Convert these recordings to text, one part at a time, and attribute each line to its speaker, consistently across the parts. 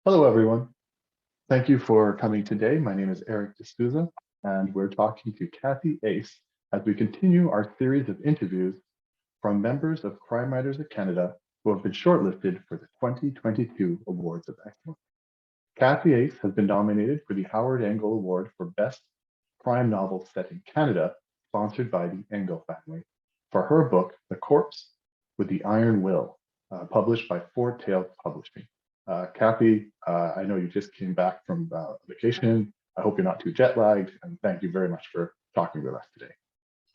Speaker 1: Hello, everyone. Thank you for coming today. My name is Eric D'Souza, and we're talking to Cathy Ace as we continue our series of interviews from members of Crime Writers of Canada who have been shortlisted for the 2022 Awards of Excellence. Cathy Ace has been nominated for the Howard Engel Award for Best Crime Novel Set in Canada, sponsored by the Engel family, for her book, The Corpse with the Iron Will, published by Four Tailed Publishing. Cathy, I know you just came back from vacation. I hope you're not too jet lagged, and thank you very much for talking with us today.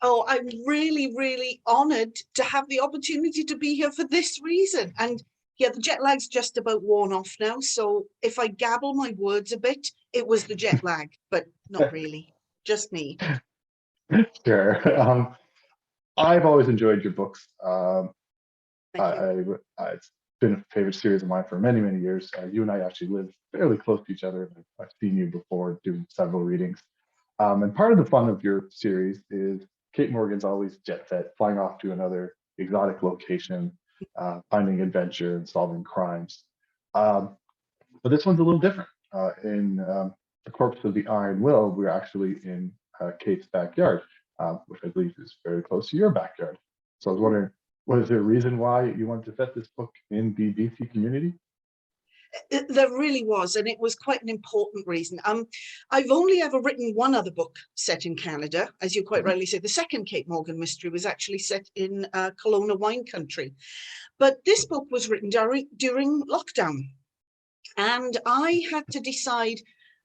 Speaker 2: Oh, I'm really, really honored to have the opportunity to be here for this reason. And yeah, the jet lag's just about worn off now. So if I gabble my words a bit, it was the jet lag, but not really, just me.
Speaker 1: Sure. I've always enjoyed your books.
Speaker 2: Thank you.
Speaker 1: It's been a favorite series of mine for many, many years. You and I actually live fairly close to each other. I've seen you before doing several readings. And part of the fun of your series is Cait Morgan's always jet set, flying off to another exotic location, finding adventure and solving crimes. But this one's a little different. In The Corpse of the Iron Will, we're actually in Cait's backyard, which I believe is very close to your backyard. So I was wondering, was there a reason why you wanted to set this book in the BC community?
Speaker 2: There really was, and it was quite an important reason. I've only ever written one other book set in Canada, as you quite rightly said. The second Cait Morgan mystery was actually set in Kelowna wine country, but this book was written during lockdown, and I had to decide,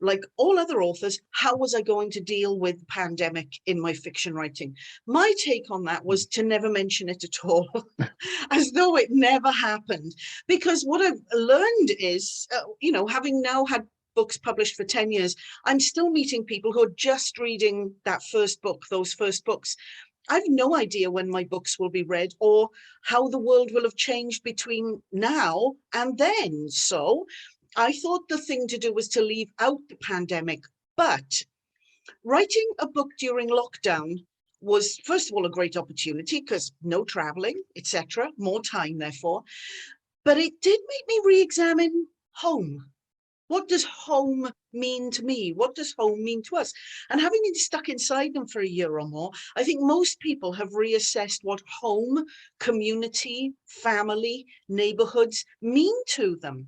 Speaker 2: like all other authors, how was I going to deal with the pandemic in my fiction writing? My take on that was to never mention it at all, as though it never happened. Because what I've learned is, having now had books published for 10 years, I'm still meeting people who are just reading that first book, those first books. I've no idea when my books will be read or how the world will have changed between now and then. So I thought the thing to do was to leave out the pandemic, but writing a book during lockdown was, first of all, a great opportunity because no traveling, etc., more time, therefore. But it did make me re-examine home. What does home mean to me? What does home mean to us? And having been stuck inside them for a year or more, I think most people have reassessed what home, community, family, neighborhoods mean to them.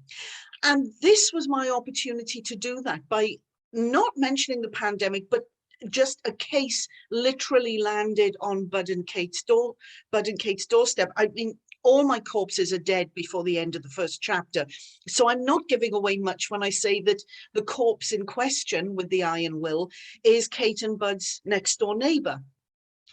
Speaker 2: And this was my opportunity to do that by not mentioning the pandemic, but just a case literally landed on Bud and Cait's doorstep. I mean, all my corpses are dead before the end of the first chapter. So I'm not giving away much when I say that the corpse in question with the iron will is Cait and Bud's next door neighbor,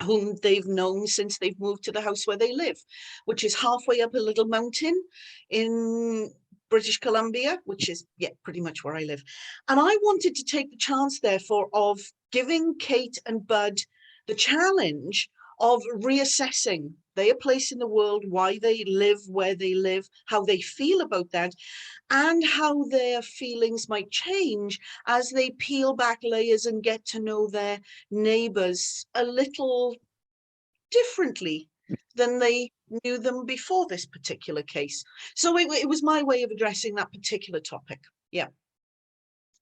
Speaker 2: whom they've known since they've moved to the house where they live, which is halfway up a little mountain in British Columbia, which is, yeah, pretty much where I live. And I wanted to take the chance, therefore, of giving Cait and Bud the challenge of reassessing their place in the world, why they live where they live, how they feel about that, and how their feelings might change as they peel back layers and get to know their neighbors a little differently than they knew them before this particular case. So it was my way of addressing that particular topic. Yeah.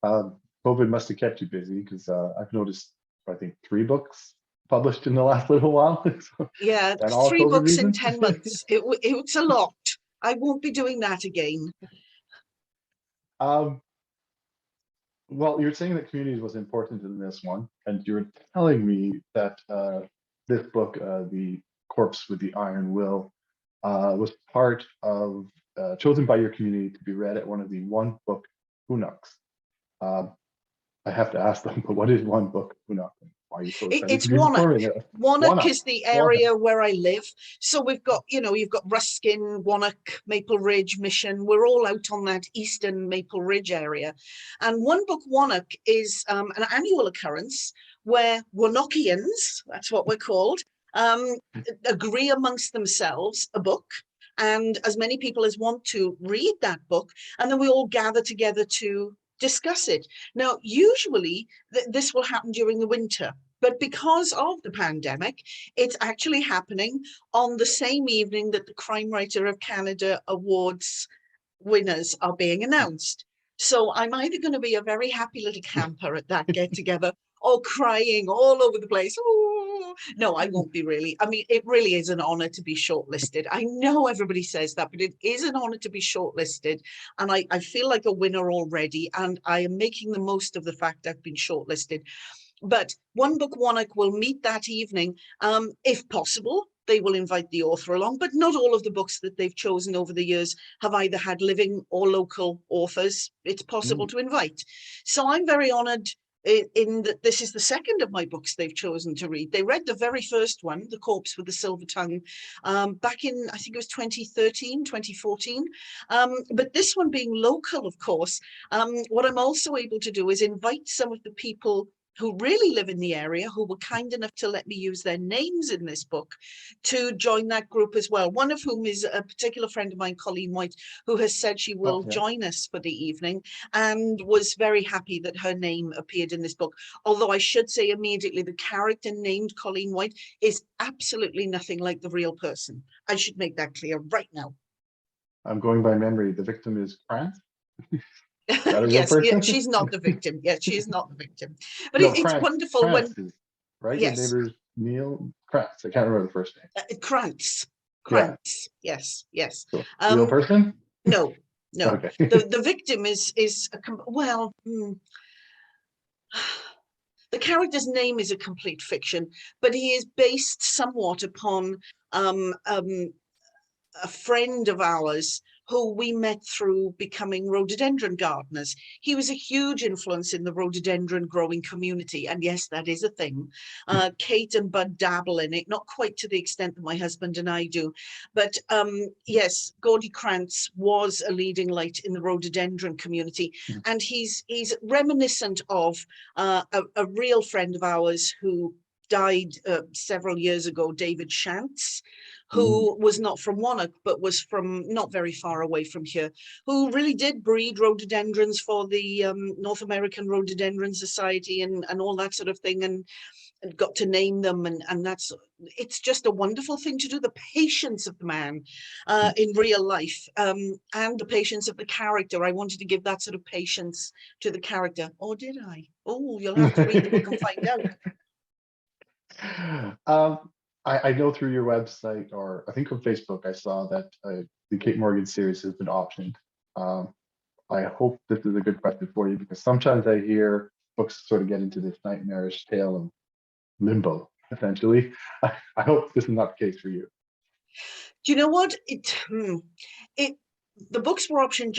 Speaker 1: COVID must have kept you busy because I've noticed, I think, 3 books published in the last little while.
Speaker 2: Yeah,
Speaker 1: And all
Speaker 2: 3
Speaker 1: COVID
Speaker 2: books in
Speaker 1: reasons.
Speaker 2: 10 months. It's a lot. I won't be doing that again.
Speaker 1: um, well, you're saying that community was important in this one, and you're telling me that this book, The Corpse with the Iron Will, was part of, chosen by your community to be read at one of the one book Hunaks. Um, I have to ask them, but what is one book Hunak? Why are you so excited
Speaker 2: It's
Speaker 1: to be
Speaker 2: Wannock.
Speaker 1: performing it?
Speaker 2: Wannock
Speaker 1: Wannock.
Speaker 2: is the
Speaker 1: Wannock.
Speaker 2: area where I live. So we've got, you've got Ruskin, Wannock, Maple Ridge, Mission. We're all out on that eastern Maple Ridge area. And One Book Wannock is an annual occurrence where Wannockians, that's what we're called, agree amongst themselves a book. And as many people as want to read that book. And then we all gather together to discuss it. Now, usually this will happen during the winter, but because of the pandemic, it's actually happening on the same evening that the Crime Writer of Canada Awards winners are being announced. So I'm either going to be a very happy little camper at that get together or crying all over the place. Ooh. No, I won't be really. I mean, it really is an honor to be shortlisted. I know everybody says that, but it is an honor to be shortlisted. And I feel like a winner already. And I am making the most of the fact I've been shortlisted. But One Book Monarch will meet that evening. If possible, they will invite the author along, but not all of the books that they've chosen over the years have either had living or local authors. It's possible to invite. So I'm very honored in that this is the second of my books they've chosen to read. They read the very first one, The Corpse with the Silver Tongue, back in, I think it was 2013, 2014. But this one being local, of course, what I'm also able to do is invite some of the people who really live in the area, who were kind enough to let me use their names in this book, to join that group as well. One of whom is a particular friend of mine, Colleen White, who has said she will join us for the evening and was very happy that her name appeared in this book. Although I should say immediately, the character named Colleen White is absolutely nothing like the real person. I should make that clear right now.
Speaker 1: I'm going by memory. The victim is Krantz.
Speaker 2: Yes, yeah, she's not the victim. Yes, she is not the victim. But
Speaker 1: no,
Speaker 2: it's wonderful
Speaker 1: Krantz
Speaker 2: when,
Speaker 1: is, right?
Speaker 2: yes.
Speaker 1: Your neighbor's Neil Krantz. I can't remember the first name.
Speaker 2: Krantz.
Speaker 1: Yeah.
Speaker 2: Yes, yes.
Speaker 1: So, real person?
Speaker 2: No.
Speaker 1: Okay.
Speaker 2: The victim is well, the character's name is a complete fiction, but he is based somewhat upon a friend of ours who we met through becoming rhododendron gardeners. He was a huge influence in the rhododendron growing community. And yes, that is a thing. Cait and Bud dabble in it, not quite to the extent that my husband and I do. But yes, Gordy Krantz was a leading light in the rhododendron community. And he's reminiscent of a real friend of ours who died several years ago, David Shantz, who was not from Wannock, but was from not very far away from here, who really did breed rhododendrons for the North American Rhododendron Society and all that sort of thing, and got to name them. And it's just a wonderful thing to do. The patience of the man in real life and the patience of the character. I wanted to give that sort of patience to the character. Or did I? Oh, you'll have to read the book and find
Speaker 1: out. I know through your website, or I think on Facebook, I saw that the Cait Morgan series has been optioned. I hope this is a good question for you, because sometimes I hear books sort of get into this nightmarish tale of limbo, essentially. I hope this is not the case for you.
Speaker 2: Do you know what? The books were optioned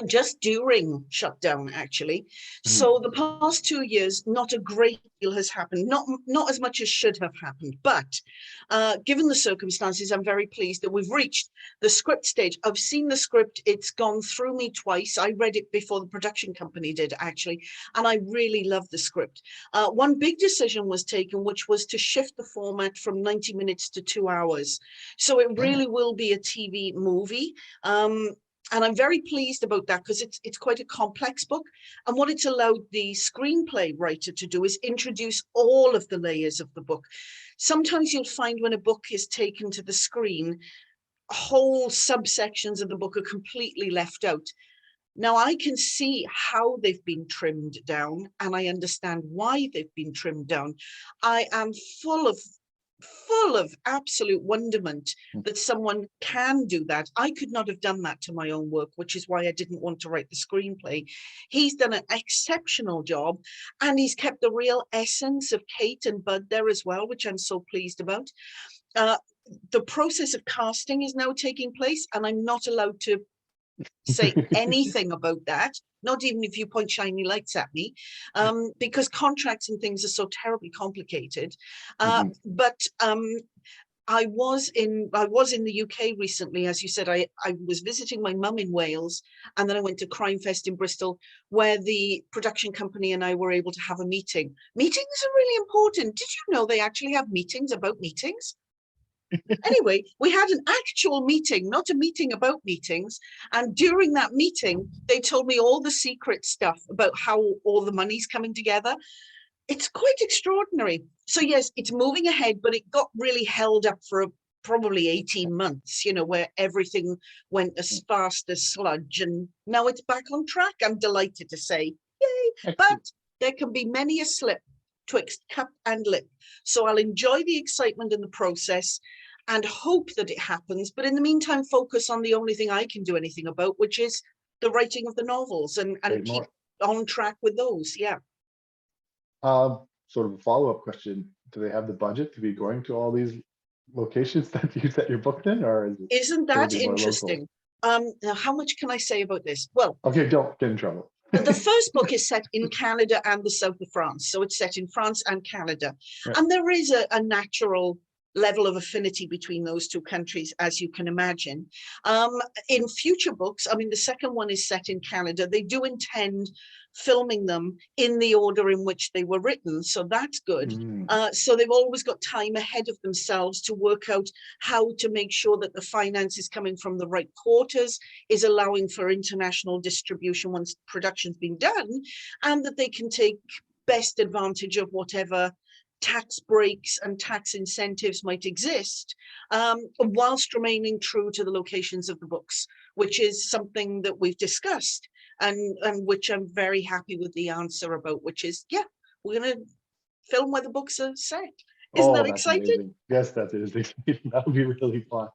Speaker 2: just during shutdown, actually. So the past 2 years, not a great deal has happened, not as much as should have happened. But given the circumstances, I'm very pleased that we've reached the script stage. I've seen the script. It's gone through me twice. I read it before the production company did, actually, and I really love the script. One big decision was taken, which was to shift the format from 90 minutes to 2 hours. So it really will be a TV movie. And I'm very pleased about that, because it's quite a complex book. And what it's allowed the screenplay writer to do is introduce all of the layers of the book. Sometimes you'll find when a book is taken to the screen, whole subsections of the book are completely left out. Now, I can see how they've been trimmed down, and I understand why they've been trimmed down. I am full of absolute wonderment that someone can do that. I could not have done that to my own work, which is why I didn't want to write the screenplay. He's done an exceptional job, and he's kept the real essence of Cait and Bud there as well, which I'm so pleased about. The process of casting is now taking place, and I'm not allowed to say anything about that, not even if you point shiny lights at me, because contracts and things are so terribly complicated. But I was in the UK recently, as you said. I was visiting my mum in Wales, and then I went to Crime Fest in Bristol, where the production company and I were able to have a meeting. Meetings are really important. Did you know they actually have meetings about meetings? Anyway, we had an actual meeting, not a meeting about meetings. And during that meeting, they told me all the secret stuff about how all the money's coming together. It's quite extraordinary. So yes, it's moving ahead, but it got really held up for probably 18 months, you know, where everything went as fast as sludge, and now it's back on track. I'm delighted to say, yay, but there can be many a slip twixt cup and lip. So I'll enjoy the excitement and the process and hope that it happens. But in the meantime, focus on the only thing I can do anything about, which is the writing of the novels, and keep on track with those. Yeah.
Speaker 1: Sort of a follow-up question. Do they have the budget to be going to all these locations that you set your book in, or
Speaker 2: isn't that interesting? Now, how much can I say about this? Well,
Speaker 1: okay, don't get in trouble.
Speaker 2: The first book is set in Canada and the south of France. So it's set in France and Canada. Yeah. And there is a natural level of affinity between those two countries, as you can imagine. In future books, I mean, the second one is set in Canada. They do intend filming them in the order in which they were written. So that's good. So they've always got time ahead of themselves to work out how to make sure that the finance is coming from the right quarters, is allowing for international distribution once production's been done, and that they can take best advantage of whatever tax breaks and tax incentives might exist, whilst remaining true to the locations of the books, which is something that we've discussed, and which I'm very happy with the answer about, which is, yeah, we're going to film where the books are set. Isn't that exciting?
Speaker 1: Amazing. Yes, that is exciting. That would be really fun.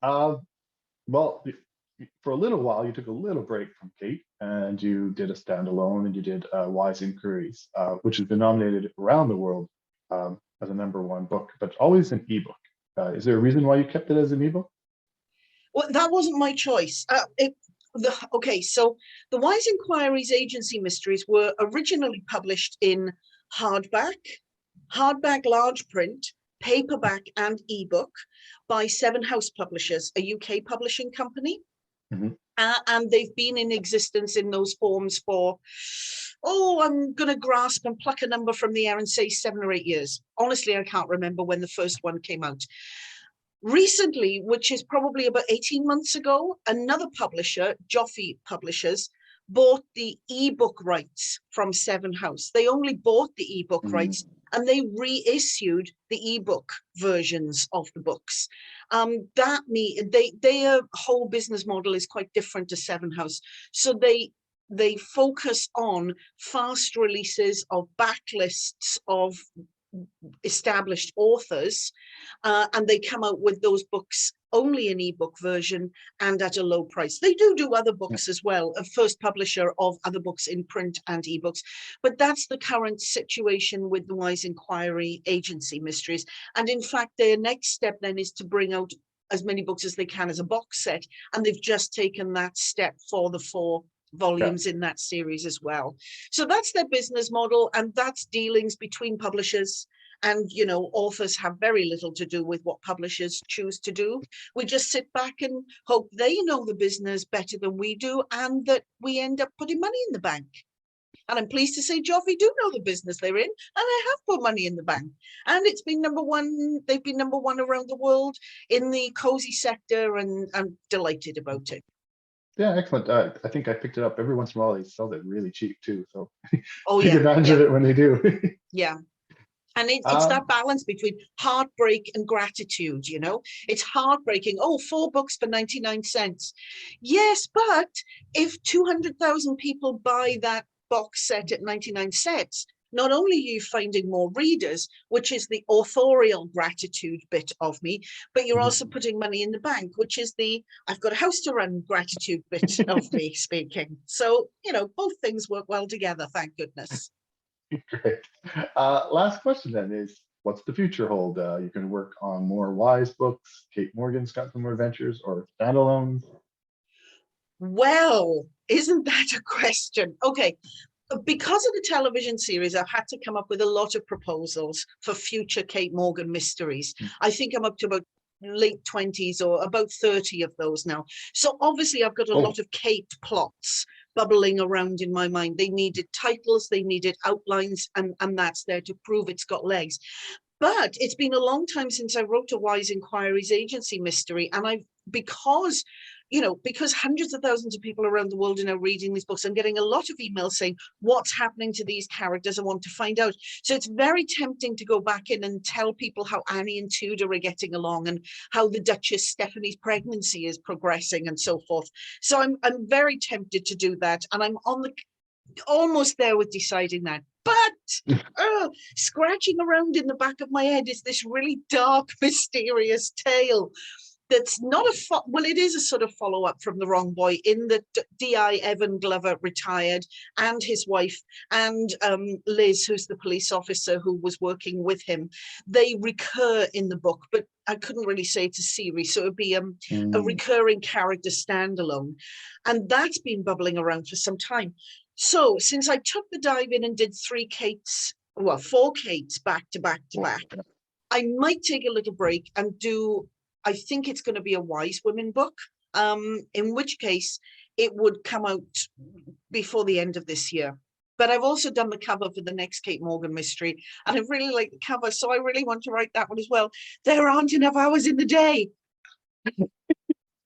Speaker 1: Well, for a little while, you took a little break from Cait, and you did a standalone, and you did WISE Enquiries, which has been nominated around the world as a #1 book, but always an ebook. Is there a reason why you kept it as an ebook?
Speaker 2: Well, that wasn't my choice. Okay, so the WISE Enquiries Agency Mysteries were originally published in hardback, large print, paperback, and ebook by Seven House Publishers, a UK publishing company. And they've been in existence in those forms for, I'm going to grasp and pluck a number from the air and say 7 or 8 years. Honestly, I can't remember when the first one came out. Recently, which is probably about 18 months ago, another publisher, Joffe Publishers, bought the ebook rights from Seven House. They only bought the ebook rights, and they reissued the ebook versions of the books. Their whole business model is quite different to Seven House. So they focus on fast releases of backlists of established authors, and they come out with those books only in ebook version and at a low price. They do other books as well, a first publisher of other books in print and ebooks, but that's the current situation with the WISE Enquiry Agency Mysteries. And in fact, their next step then is to bring out as many books as they can as a box set, and they've just taken that step for the 4 volumes in that series as well. So that's their business model, and that's dealings between publishers. And, you know, authors have very little to do with what publishers choose to do. We just sit back and hope they know the business better than we do, and that we end up putting money in the bank. And I'm pleased to say Joffe do know the business they're in, and they have put money in the bank. And it's been #1. They've been #1 around the world in the cozy sector, and I'm delighted about it.
Speaker 1: Yeah, excellent. I think I picked it up. Every once in a while, they sell it really cheap too. So
Speaker 2: take
Speaker 1: advantage of it when they do.
Speaker 2: Yeah. And it's that balance between heartbreak and gratitude, you know. It's heartbreaking. 4 books for 99 cents. Yes, but if 200,000 people buy that box set at 99 cents, not only are you finding more readers, which is the authorial gratitude bit of me, but you're also putting money in the bank, which is the I've got a house to run gratitude bit of me speaking. So, you know, both things work well together, thank goodness.
Speaker 1: Great. Last question then is, what's the future hold? You can work on more WISE books. Cait Morgan's got some more adventures, or standalones.
Speaker 2: Well, isn't that a question? Okay, because of the television series, I've had to come up with a lot of proposals for future Cait Morgan Mysteries. I think I'm up to about late 20s or about 30 of those now. So obviously I've got a lot of Cait plots bubbling around in my mind. They needed titles, they needed outlines, and that's there to prove it's got legs. But it's been a long time since I wrote a WISE Enquiries Agency mystery, and because you know, because hundreds of thousands of people around the world are now reading these books, I'm getting a lot of emails saying, what's happening to these characters? I want to find out. So it's very tempting to go back in and tell people how Annie and Tudor are getting along and how the Duchess Stephanie's pregnancy is progressing and so forth. So I'm very tempted to do that. And I'm almost there with deciding that. But scratching around in the back of my head is this really dark, mysterious tale that's not well, it is a sort of follow-up from The Wrong Boy, in that D.I. Evan Glover retired, and his wife, and Liz, who's the police officer who was working with him, they recur in the book, but I couldn't really say it's a series, so it would be a recurring character standalone. And that's been bubbling around for some time. So since I took the dive in and did 4 Cates back to back to back, I might take a little break and do, I think it's going to be a Wise Women book, in which case it would come out before the end of this year. But I've also done the cover for the next Cait Morgan mystery, and I really like the cover, so I really want to write that one as well. There aren't enough hours in the day.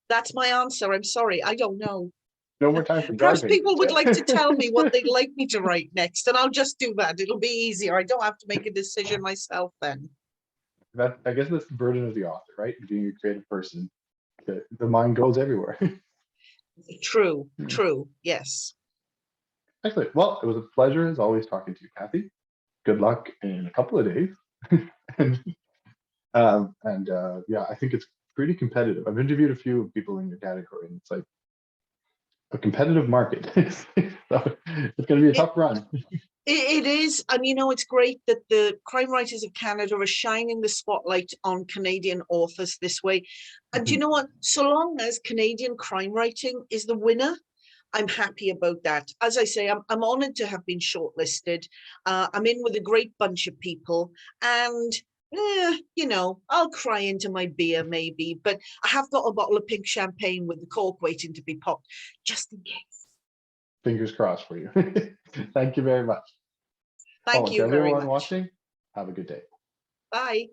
Speaker 2: That's my answer. I'm sorry. I don't know.
Speaker 1: No more time for
Speaker 2: Perhaps
Speaker 1: driving.
Speaker 2: people would like to tell me what they'd like me to write next, and I'll just do that. It'll be easier. I don't have to make a decision myself then.
Speaker 1: I guess that's the burden of the author, right? Being a creative person, the mind goes everywhere.
Speaker 2: True, yes.
Speaker 1: Excellent. Well, it was a pleasure as always talking to you, Cathy. Good luck in a couple of days. Yeah, I think it's pretty competitive. I've interviewed a few people in your category, and it's like a competitive market. So it's going to be a tough run.
Speaker 2: It is, and you know, it's great that the Crime Writers of Canada are shining the spotlight on Canadian authors this way. And you know what? So long as Canadian crime writing is the winner, I'm happy about that. As I say, I'm honoured to have been shortlisted. I'm in with a great bunch of people, and you know, I'll cry into my beer maybe, but I have got a bottle of pink champagne with the cork waiting to be popped, just in case.
Speaker 1: Fingers crossed for you. Thank you very much.
Speaker 2: Thank you
Speaker 1: to
Speaker 2: very
Speaker 1: everyone
Speaker 2: much.
Speaker 1: watching, have a good day.
Speaker 2: Bye.